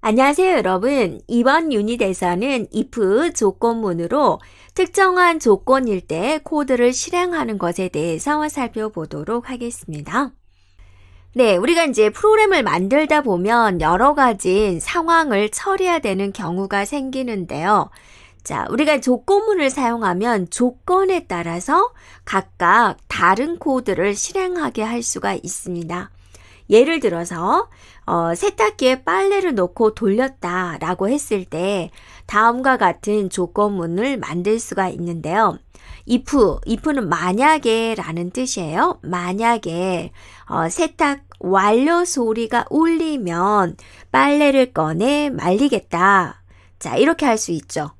안녕하세요, 여러분. 이번 유닛에서는 if 조건문으로 특정한 조건일 때 코드를 실행하는 것에 대해서 살펴보도록 하겠습니다. 네, 우리가 이제 프로그램을 만들다 보면 여러 가지 상황을 처리해야 되는 경우가 생기는데요. 자, 우리가 조건문을 사용하면 조건에 따라서 각각 다른 코드를 실행하게 할 수가 있습니다. 예를 들어서 세탁기에 빨래를 넣고 돌렸다 라고 했을 때 다음과 같은 조건문을 만들 수가 있는데요. if는 만약에 라는 뜻이에요. 만약에 세탁 완료 소리가 울리면 빨래를 꺼내 말리겠다. 자, 이렇게 할 수 있죠.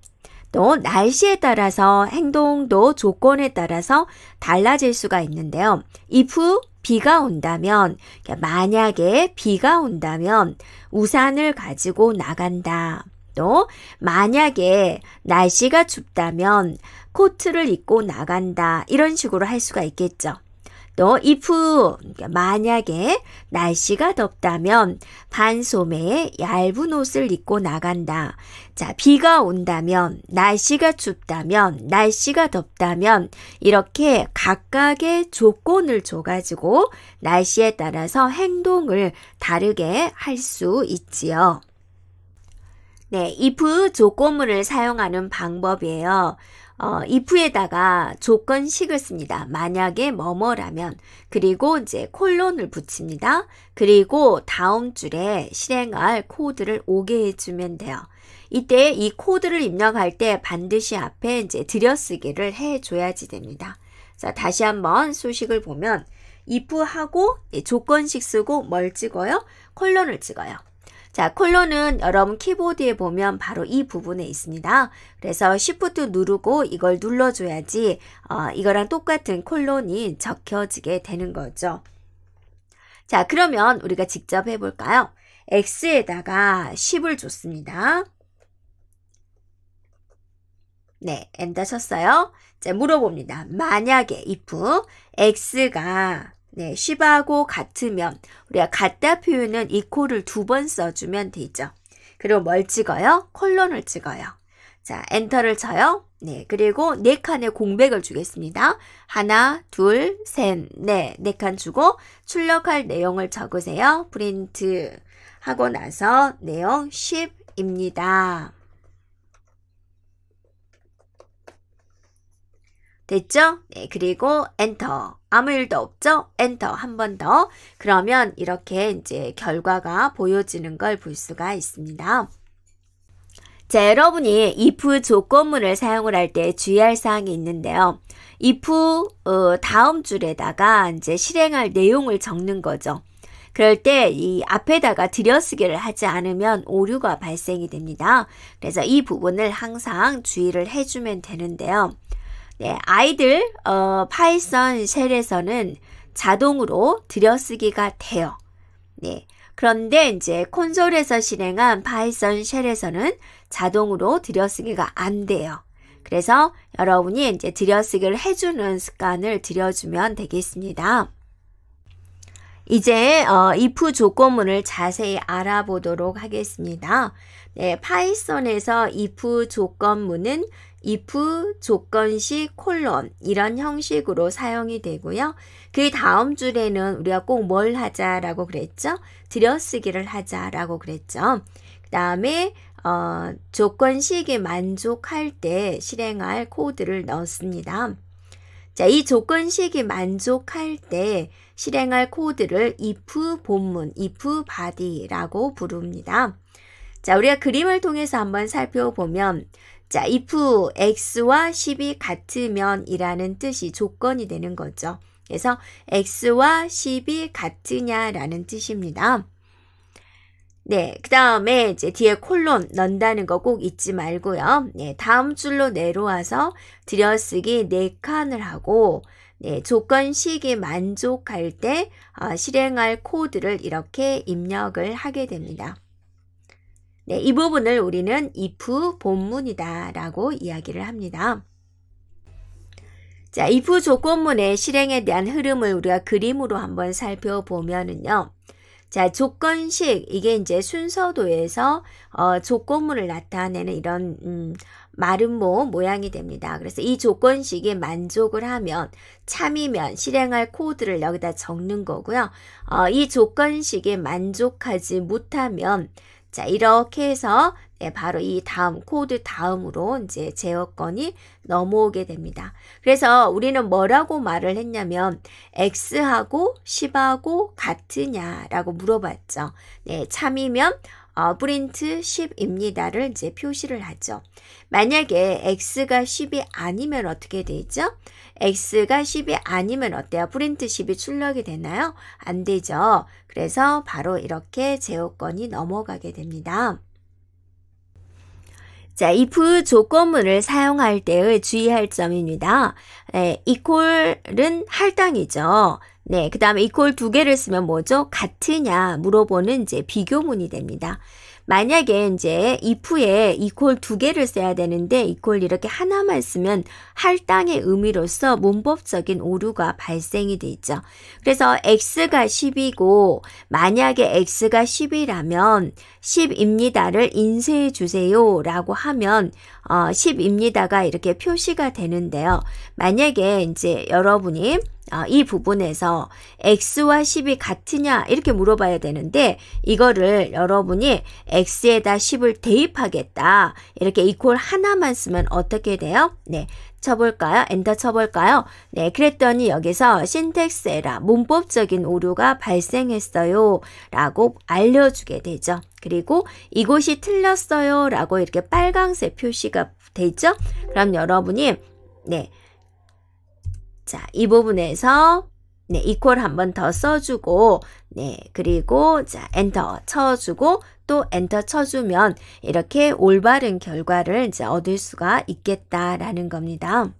또 날씨에 따라서 행동도 조건에 따라서 달라질 수가 있는데요. if 비가 온다면, 만약에 비가 온다면 우산을 가지고 나간다. 또 만약에 날씨가 춥다면 코트를 입고 나간다. 이런 식으로 할 수가 있겠죠. 또 if 만약에 날씨가 덥다면 반소매에 얇은 옷을 입고 나간다. 자, 비가 온다면, 날씨가 춥다면, 날씨가 덥다면 이렇게 각각의 조건을 줘가지고 날씨에 따라서 행동을 다르게 할 수 있지요. 네, if 조건문을 사용하는 방법이에요. if에다가 조건식을 씁니다. 만약에 뭐뭐라면, 그리고 이제 콜론을 붙입니다. 그리고 다음 줄에 실행할 코드를 오게 해주면 돼요. 이때 이 코드를 입력할 때 반드시 앞에 이제 들여쓰기를 해줘야지 됩니다. 자, 다시 한번 수식을 보면 if하고 조건식 쓰고 뭘 찍어요? 콜론을 찍어요. 자, 콜론은 여러분 키보드에 보면 바로 이 부분에 있습니다. 그래서 Shift 누르고 이걸 눌러줘야지 이거랑 똑같은 콜론이 적혀지게 되는 거죠. 자, 그러면 우리가 직접 해볼까요? X에다가 10을 줬습니다. 네, 엔터 쳤어요. 자, 물어봅니다. 만약에 if X가 10하고 같으면 우리가 같다 표현은 equal을 2번 써주면 되죠. 그리고 뭘 찍어요? 콜론을 찍어요. 자, 엔터를 쳐요. 네, 그리고 4칸의 공백을 주겠습니다. 하나, 둘, 셋, 넷, 4칸 주고 출력할 내용을 적으세요. 프린트 하고 나서 내용 10입니다. 됐죠? 네, 그리고 엔터. 아무 일도 없죠? 엔터 한 번 더. 그러면 이렇게 이제 결과가 보여지는 걸 볼 수가 있습니다. 자, 여러분이 if 조건문을 사용을 할 때 주의할 사항이 있는데요. if 다음 줄에다가 이제 실행할 내용을 적는 거죠. 그럴 때 이 앞에다가 들여쓰기를 하지 않으면 오류가 발생이 됩니다. 그래서 이 부분을 항상 주의를 해주면 되는데요. 네, 아이들 파이썬 쉘에서는 자동으로 들여쓰기가 돼요. 네, 그런데 이제 콘솔에서 실행한 파이썬 쉘에서는 자동으로 들여쓰기가 안 돼요. 그래서 여러분이 이제 들여쓰기를 해주는 습관을 들여주면 되겠습니다. 이제 if 조건문을 자세히 알아보도록 하겠습니다. 네, 파이썬에서 if 조건문은 if 조건식 콜론 이런 형식으로 사용이 되고요. 그 다음 줄에는 우리가 꼭 뭘 하자라고 그랬죠? 들여쓰기를 하자라고 그랬죠. 그 다음에 조건식에 만족할 때 실행할 코드를 넣습니다. 자, 이 조건식이 만족할 때 실행할 코드를 if 본문, if body라고 부릅니다. 자, 우리가 그림을 통해서 한번 살펴보면 자, if x와 10이 같으면 이라는 뜻이 조건이 되는 거죠. 그래서 x와 10이 같으냐라는 뜻입니다. 네, 그 다음에 이제 뒤에 콜론 넣는다는 거 꼭 잊지 말고요. 네, 다음 줄로 내려와서 들여쓰기 4칸을 하고 네, 조건식이 만족할 때 실행할 코드를 이렇게 입력을 하게 됩니다. 네, 이 부분을 우리는 if 본문이다 라고 이야기를 합니다. 자, if 조건문의 실행에 대한 흐름을 우리가 그림으로 한번 살펴보면은요. 자, 조건식, 이게 이제 순서도에서 조건문을 나타내는 이런 마름모 모양이 됩니다. 그래서 이 조건식에 만족을 하면, 참이면 실행할 코드를 여기다 적는 거고요. 이 조건식에 만족하지 못하면, 자, 이렇게 해서 네, 바로 이 다음 코드 다음으로 이제 제어권이 넘어오게 됩니다. 그래서 우리는 뭐라고 말을 했냐면 X하고 10하고 같으냐라고 물어봤죠. 네, 참이면 프린트 10입니다를 이제 표시를 하죠. 만약에 X가 10이 아니면 어떻게 되죠? X가 10이 아니면 어때요? 프린트 10이 출력이 되나요? 안 되죠. 그래서 바로 이렇게 제어권이 넘어가게 됩니다. 자, if 조건문을 사용할 때의 주의할 점입니다. 네, equal은 할당이죠. 네, 그 다음에 equal 두 개를 쓰면 뭐죠? 같으냐 물어보는 이제 비교문이 됩니다. 만약에 이제 if에 equal 두 개를 써야 되는데 equal 이렇게 하나만 쓰면 할당의 의미로서 문법적인 오류가 발생이 돼 있죠. 그래서 x가 10이고 만약에 x가 10이라면 10입니다를 인쇄해 주세요 라고 하면 10입니다가 이렇게 표시가 되는데요. 만약에 이제 여러분이 이 부분에서 x와 10이 같으냐 이렇게 물어봐야 되는데 이거를 여러분이 x에다 10을 대입하겠다 이렇게 이퀄 하나만 쓰면 어떻게 돼요? 네, 쳐볼까요? 엔터 쳐볼까요? 네, 그랬더니 여기서 신텍스 에러, 문법적인 오류가 발생했어요 라고 알려주게 되죠. 그리고 이곳이 틀렸어요 라고 이렇게 빨강색 표시가 되죠. 그럼 여러분이 네, 자, 이 부분에서 네, 이퀄 한 번 더 써주고 네, 그리고 자, 엔터 쳐주고 또 엔터 쳐주면 이렇게 올바른 결과를 이제 얻을 수가 있겠다라는 겁니다.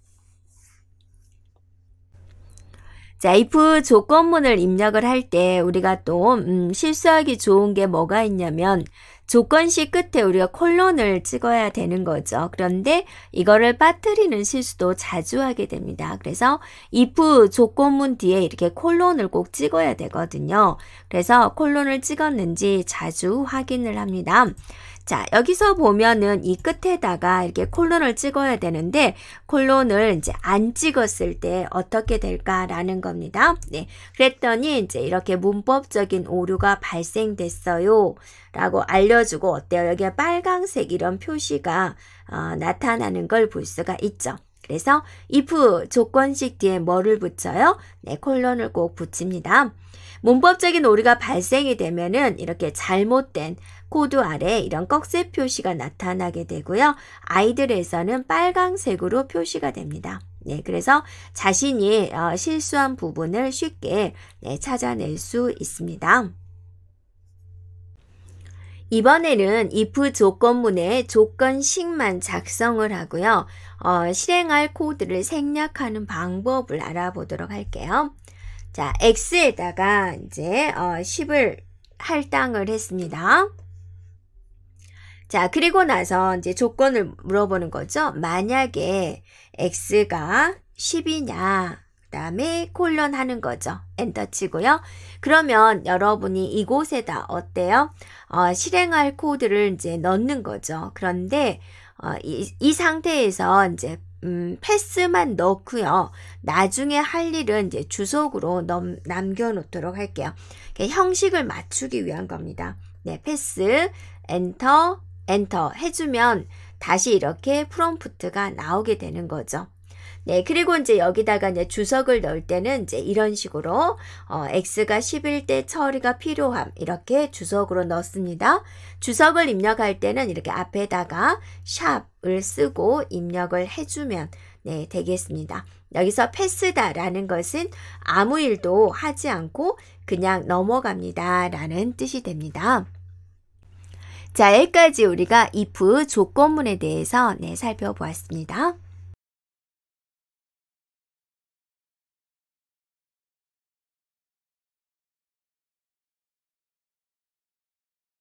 자, if 조건문을 입력을 할 때 우리가 또 실수하기 좋은 게 뭐가 있냐면 조건식 끝에 우리가 콜론을 찍어야 되는 거죠. 그런데 이거를 빠뜨리는 실수도 자주 하게 됩니다. 그래서 if 조건문 뒤에 이렇게 콜론을 꼭 찍어야 되거든요. 그래서 콜론을 찍었는지 자주 확인을 합니다. 자, 여기서 보면은 이 끝에다가 이렇게 콜론을 찍어야 되는데 콜론을 이제 안 찍었을 때 어떻게 될까라는 겁니다. 네, 그랬더니 이제 이렇게 문법적인 오류가 발생됐어요 라고 알려주고 어때요? 여기에 빨강색 이런 표시가 나타나는 걸 볼 수가 있죠. 그래서 if 조건식 뒤에 뭐를 붙여요? 네, 콜론을 꼭 붙입니다. 문법적인 오류가 발생이 되면은 이렇게 잘못된 코드 아래 이런 꺽쇠 표시가 나타나게 되고요. 아이들에서는 빨강색으로 표시가 됩니다. 네, 그래서 자신이 실수한 부분을 쉽게 찾아낼 수 있습니다. 이번에는 if 조건문의 조건식만 작성을 하고요. 실행할 코드를 생략하는 방법을 알아보도록 할게요. 자, x에다가 이제 10을 할당을 했습니다. 자, 그리고 나서 이제 조건을 물어보는 거죠. 만약에 x가 10이냐, 그 다음에 콜론 하는 거죠. 엔터 치고요. 그러면 여러분이 이곳에다 어때요? 실행할 코드를 이제 넣는 거죠. 그런데 이 상태에서 이제 패스만 넣고요. 나중에 할 일은 이제 주석으로 남겨놓도록 할게요. 형식을 맞추기 위한 겁니다. 네, 패스, 엔터, 엔터 해주면 다시 이렇게 프롬프트가 나오게 되는 거죠. 네, 그리고 이제 여기다가 이제 주석을 넣을 때는 이제 이런 식으로 x가 10일 때 처리가 필요함 이렇게 주석으로 넣습니다. 주석을 입력할 때는 이렇게 앞에다가 샵을 쓰고 입력을 해주면 네, 되겠습니다. 여기서 패스다라는 것은 아무 일도 하지 않고 그냥 넘어갑니다 라는 뜻이 됩니다. 자, 여기까지 우리가 if 조건문에 대해서 살펴보았습니다.